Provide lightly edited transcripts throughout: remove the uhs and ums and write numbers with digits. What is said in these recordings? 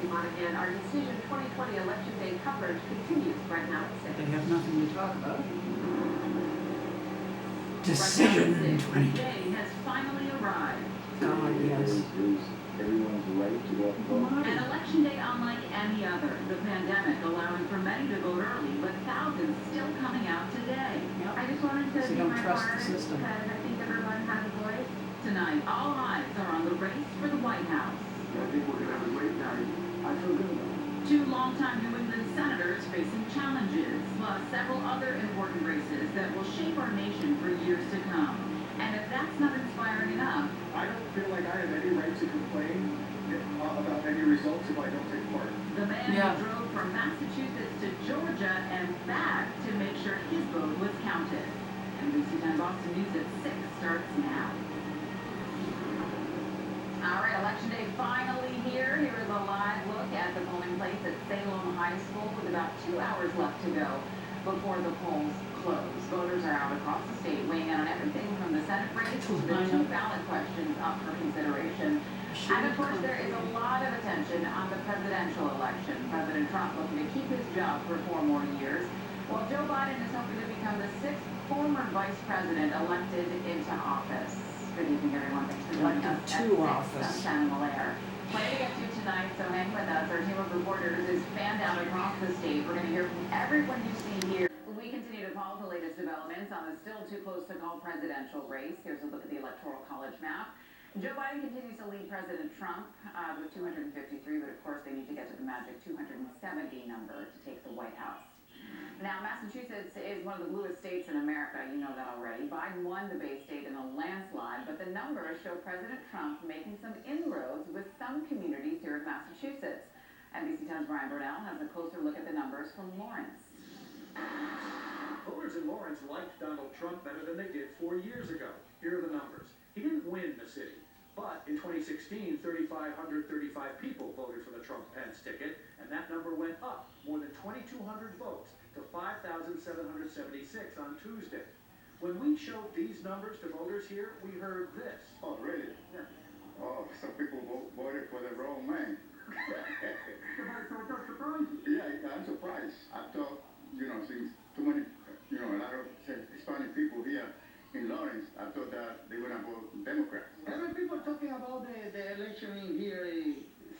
Steve Monahan. Our Decision 2020 Election Day coverage continues right now at 6. They have nothing to talk about. Decision Decision 2020. Day has finally arrived. Oh, yes. Everyone's right to go out and vote. An election day unlike any other. The pandemic allowing for many to vote early, but thousands still coming out today. Yep. I just wanted to So do don't my trust part the system. because I think everyone has a voice. Tonight, all eyes are on the race for the White House. I think we're going to have a great night. I feel good about it. Two longtime New England senators facing challenges, plus several other important races that will shape our nation for years to come. And if that's not inspiring enough, I don't feel like I have any right to complain about any results if I don't take part. the man Yeah. who drove from Massachusetts to Georgia and back to make sure his vote was counted. NBC 10 Boston News at 6 starts now. All right, Election Day finally here. Here is a live look at the polling place at Salem High School with about 2 hours left to go before the polls close. Voters are out across the state weighing in on everything from the Senate race to the 2 ballot questions up for consideration. And of course, there is a lot of attention on the presidential election. President Trump looking to keep his job for 4 more years, while Joe Biden is hoping to become the 6th former vice president elected into office. Good evening, everyone. Thanks for joining us Elected at to 6 office. on Channel Malaire. Plenty to get to tonight, so hang with us. Our team of reporters is fanned out across the state. We're going to hear from everyone you see here. We continue to follow the latest developments on the still too close to call presidential race. Here's a look at the Electoral College map. Joe Biden continues to lead President Trump with 253, but of course they need to get to the magic 270 number to take the White House. Now, Massachusetts is one of the bluest states in America. You know that already. Biden won the Bay State in a landslide, but the numbers show President Trump making some inroads with some communities here in Massachusetts. NBC 10's Brian Burnell has a closer look at the numbers from Lawrence. Voters in Lawrence liked Donald Trump better than they did 4 years ago. Here are the numbers. He didn't win the city, but in 2016, 3,535 people voted for the Trump-Pence ticket, and that number went up more than 2,200 votes to 5,776 on Tuesday. When we showed these numbers to voters here, we heard this. Oh, really? Yeah. Oh, some people voted for the wrong man. Yeah, I'm surprised. I thought, since too many, a lot of Hispanic people here in Lawrence, I thought that they were going to vote Democrat. Every people talking about the election in here,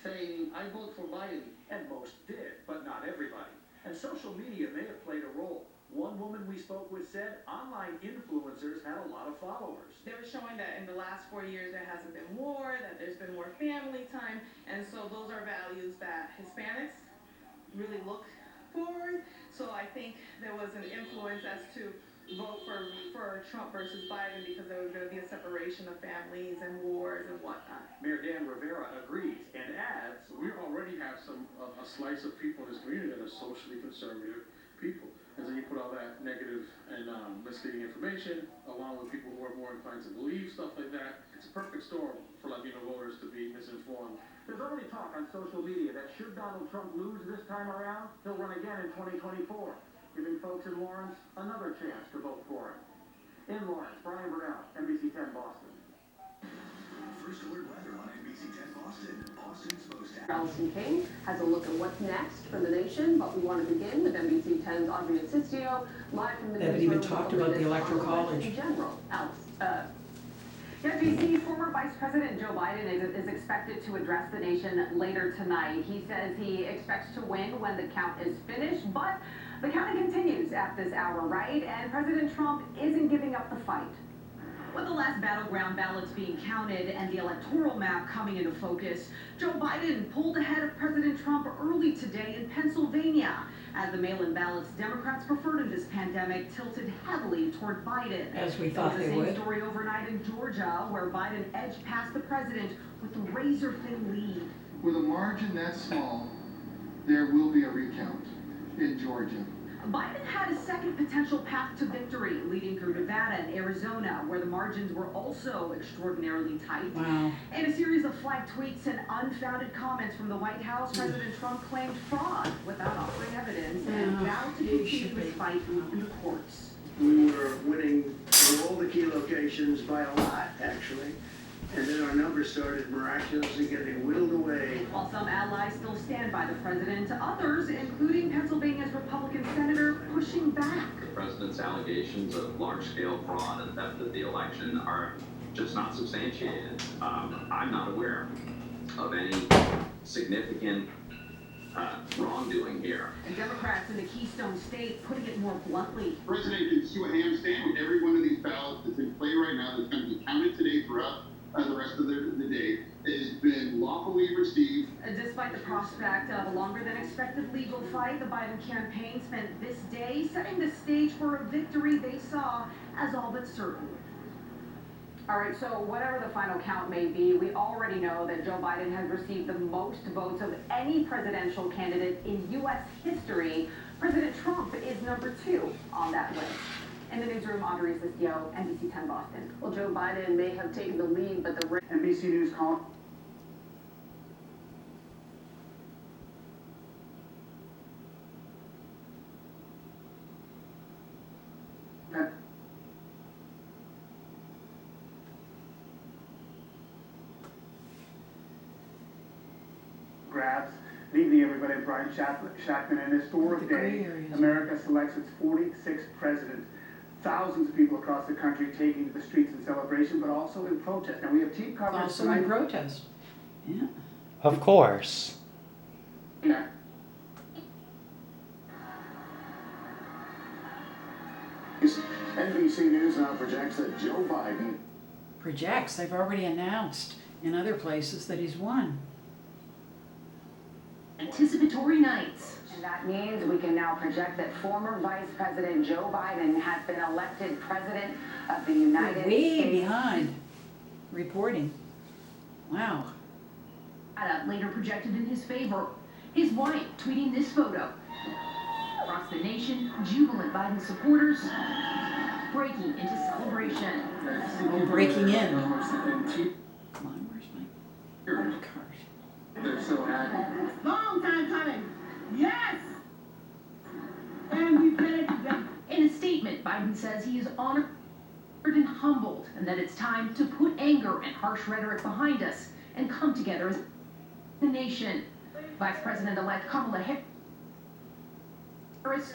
saying, I vote for Biden. And most did, but not everybody. And social media may have played a role. One woman we spoke with said online influencers had a lot of followers. They were showing that in the last 4 years there hasn't been war, that there's been more family time, and so those are values that Hispanics really look for. So I think there was an influence as to vote for Trump versus Biden because there was going to be a separation of families and wars and whatnot. Mayor Dan Rivera agrees and adds, We already have a slice of people in this community that are socially conservative people. And then you put all that negative and misleading information, along with people who are more inclined to believe stuff like that. It's a perfect storm for Latino voters to be misinformed. there's already talk on social media that should Donald Trump lose this time around, he'll run again in 2024, giving folks in Lawrence another chance to vote for him. In Lawrence, Brian Burnell, NBC 10 Boston. First alert weather on NBC 10 Boston. Boston's most Allison King has a look at what's next for the nation, but we want to begin with NBC 10's Audrey Assistio, live from the They haven't newsroom even with talked the about the latest Electoral on election College. In general, Alice. Yeah, JC, former Vice President Joe Biden is expected to address the nation later tonight. He says he expects to win when the count is finished, but the counting continues at this hour, right? And President Trump isn't giving up the fight. With the last battleground ballots being counted and the electoral map coming into focus, Joe Biden pulled ahead of President Trump early today in Pennsylvania. As the mail-in ballots Democrats preferred in this pandemic tilted heavily toward Biden. As we thought they would. The same story overnight in Georgia, where Biden edged past the president with a razor-thin lead. With a margin that small, there will be a recount in Georgia. Biden had a second potential path to victory, leading through Nevada and Arizona, where the margins were also extraordinarily tight. Wow. In a series of flagged tweets and unfounded comments from the White House, President Trump claimed fraud without offering evidence and vowed to continue his fight in the courts. We were winning in all the key locations by a lot, actually. And then our numbers started miraculously getting whittled away. While While some allies still stand by the president, others, including Pennsylvania's Republican senator, pushing back. The president's allegations of large-scale fraud and theft of the election are just not substantiated. I'm not aware of any significant wrongdoing here. And Democrats in the Keystone State putting it more bluntly. The president can sue a hamstand with every one of these ballots that's in play right now that's going to be counted today throughout the rest of the day. It has been lawfully received. Despite the prospect of a longer than expected legal fight, the Biden campaign spent this day setting the stage for a victory they saw as all but certain. All right, so whatever the final count may be, we already know that Joe Biden has received the most votes of any presidential candidate in U.S. history. President Trump is number 2 on that list. In the newsroom, Andres Listio, NBC 10 Boston. Well, Joe Biden may have taken the lead, but the NBC News call. Grabs. Good evening, everybody. Brian Shackman. An historic day. America selects its 46th president. Thousands of people across the country taking to the streets in celebration, but also in protest. Now we have team coverage Also tonight. in protest. Yeah. Of course. Yeah. NBC News now projects that Joe Biden Projects. They've already announced in other places that he's won. Anticipatory nights. And that means we can now project that former Vice President Joe Biden has been elected President of the United Way States. behind reporting. Wow. Later projected in his favor. His wife tweeting this photo. Across the nation, jubilant Biden supporters breaking into celebration. Oh, breaking in. Come on, where's my card? They're so happy. Long time coming. Yes! And we did it together. In a statement, Biden says he is honored and humbled, and that it's time to put anger and harsh rhetoric behind us and come together as a nation. Vice President-elect Kamala Harris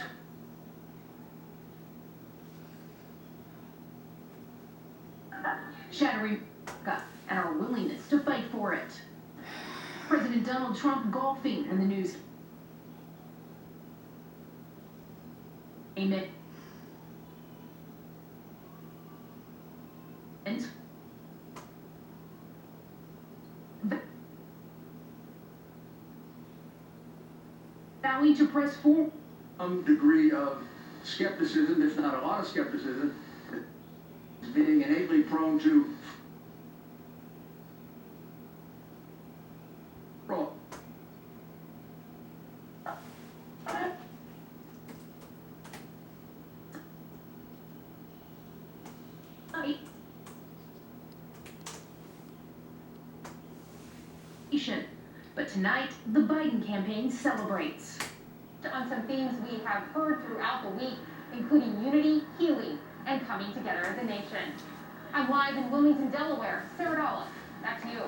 shattering America and our willingness to fight for it. President Donald Trump golfing in the news. Amen. And vowing to press forward. Some degree of skepticism, if not a lot of skepticism, being innately prone to fraud. But tonight, the Biden campaign celebrates. On some themes we have heard throughout the week, including unity, healing, and coming together as a nation. I'm live in Wilmington, Delaware. Sarah Dolph, back to you.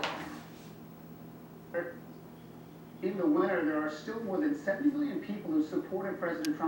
In the winter, there are still more than 70 million people who supported President Trump.